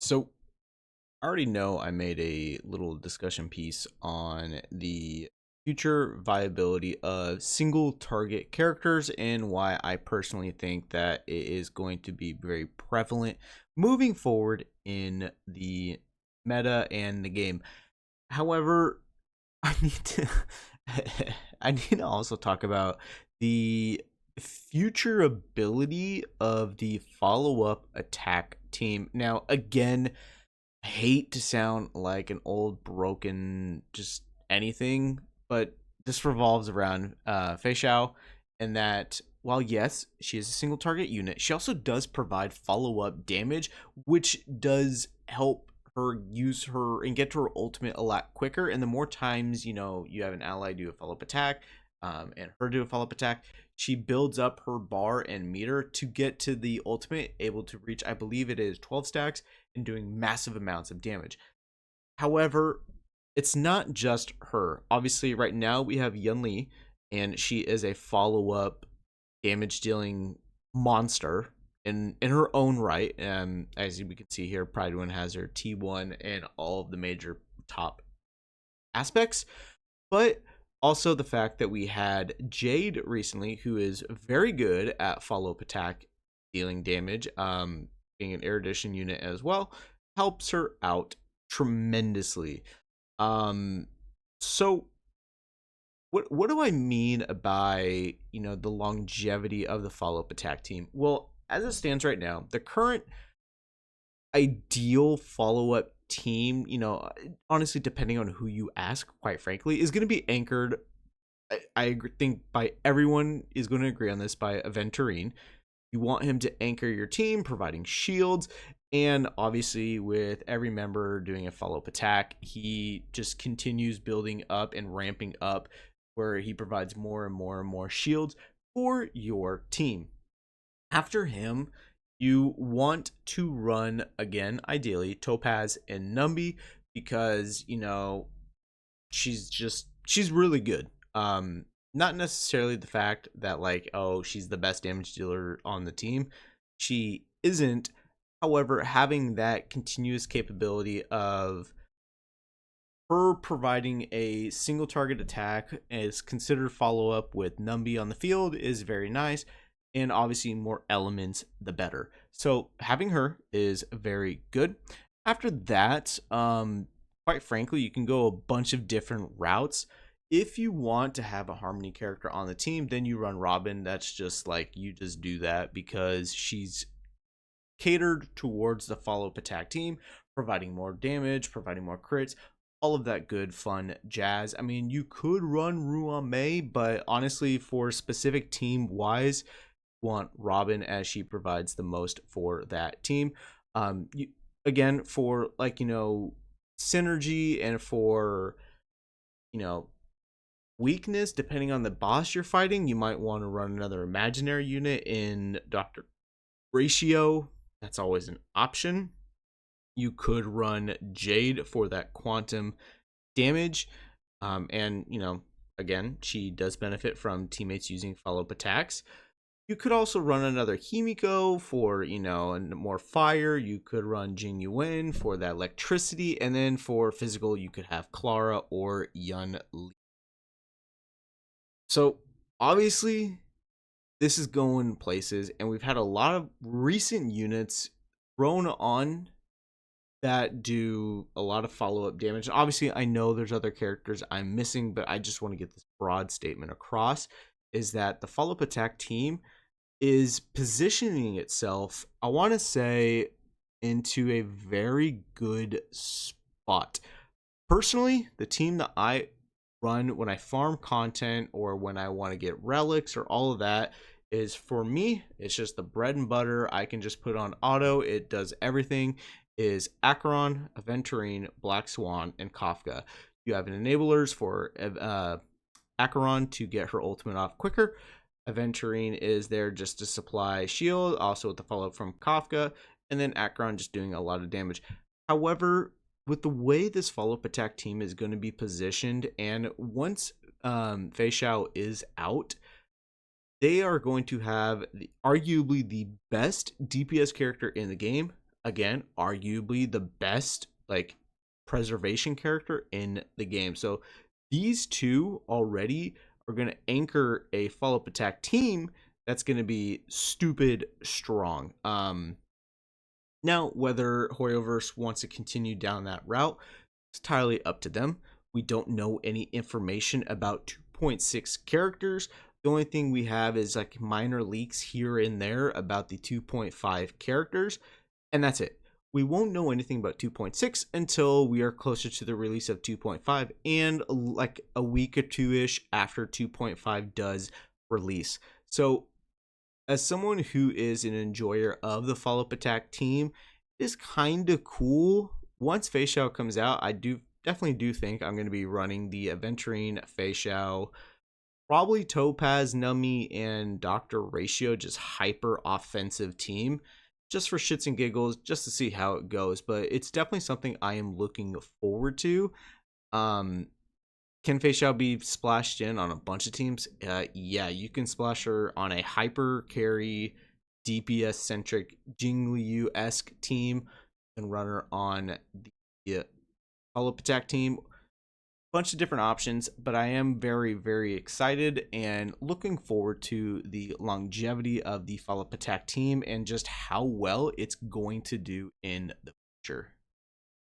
So I already know I made a little discussion piece on the future viability of single target characters and why I personally think that it is going to be very prevalent moving forward in the meta and the game. However, I need to I need to also talk about the future ability of the follow-up attack team. Now, again, I hate to sound like an old broken just anything, but this revolves around Fei Xiao, and that while yes, she is a single target unit, she also does provide follow up damage, which does help her use her and get to her ultimate a lot quicker. And the more times you have an ally do a follow up attack, and her do a follow up attack, she builds up her bar and meter to get to the ultimate, able to reach, I believe it is 12 stacks and doing massive amounts of damage. However, it's not just her. Obviously, right now we have Yun Li, and she is a follow up damage dealing monster in her own right. As we can see here, Pride One has her T1 and all of the major top aspects, but also the fact that we had Jade recently, who is very good at follow up attack dealing damage, being an erudition unit as well, helps her out tremendously. Um, so what do I mean by the longevity of the follow up attack team? Well, as it stands right now, the current ideal follow up team, honestly, depending on who you ask, quite frankly, is going to be anchored. I think by everyone is going to agree on this by Aventurine. You want him to anchor your team, providing shields, and obviously with every member doing a follow-up attack, he just continues building up and ramping up where he provides more and more and more shields for your team. After him, you want to run again, ideally, Topaz and Numby because, she's really good. Not necessarily the fact that like, oh, she's the best damage dealer on the team. She isn't. However, having that continuous capability of her providing a single target attack as considered follow up with Numby on the field is very nice, and obviously more elements the better. So having her is very good. After that, quite frankly, you can go a bunch of different routes. If you want to have a harmony character on the team, then you run Robin. That's just like, you just do that because she's catered towards the follow-up attack team, providing more damage, providing more crits, all of that good fun jazz. I mean, you could run Ruan Mei, but honestly, for specific team wise, want Robin as she provides the most for that team. Again, for like synergy and for you know weakness, depending on the boss you're fighting, you might want to run another imaginary unit in Dr. Ratio. That's always an option. You could run Jade for that quantum damage. And, again, she does benefit from teammates using follow up attacks. You could also run another Himiko for, more fire. You could run Jing Yuan for that electricity. And then for physical, you could have Clara or Yun Li. So, obviously, this is going places, and we've had a lot of recent units thrown on that do a lot of follow-up damage. Obviously, I know there's other characters I'm missing, but I just want to get this broad statement across, is that the follow-up attack team is positioning itself, I want to say, into a very good spot. Personally, the team that I run when I farm content or when I want to get relics or all of that is, for me, it's just the bread and butter. I can just put on auto. It does everything. Is Acheron, Aventurine, Black Swan, and Kafka. You have enablers for Acheron to get her ultimate off quicker. Aventurine is there just to supply shield, also with the follow-up from Kafka, and then Acheron just doing a lot of damage. However, with the way this follow-up attack team is going to be positioned, and once Fei Xiao is out, they are going to have arguably the best DPS character in the game. again, arguably the best like preservation character in the game. So these two already are going to anchor a follow-up attack team that's going to be stupid strong. Now, whether Hoyoverse wants to continue down that route, it's entirely up to them. We don't know any information about 2.6 characters. The only thing we have is like minor leaks here and there about the 2.5 characters, and that's it. We won't know anything about 2.6 until we are closer to the release of 2.5 and like a week or two-ish after 2.5 does release. So as someone who is an enjoyer of the follow-up attack team, it is kind of cool. Once Feixiao comes out, I definitely do think I'm going to be running the Aventurine, Feixiao, probably Topaz, Nummy, and Dr. Ratio, just hyper offensive team, just for shits and giggles, just to see how it goes. But it's definitely something I am looking forward to. Can Feixiao be splashed in on a bunch of teams? Yeah, you can splash her on a hyper carry, DPS centric Jingliu esque team, and run her on the follow-up attack team. Bunch of different options, but I am very, very excited and looking forward to the longevity of the follow-up attack team and just how well it's going to do in the future.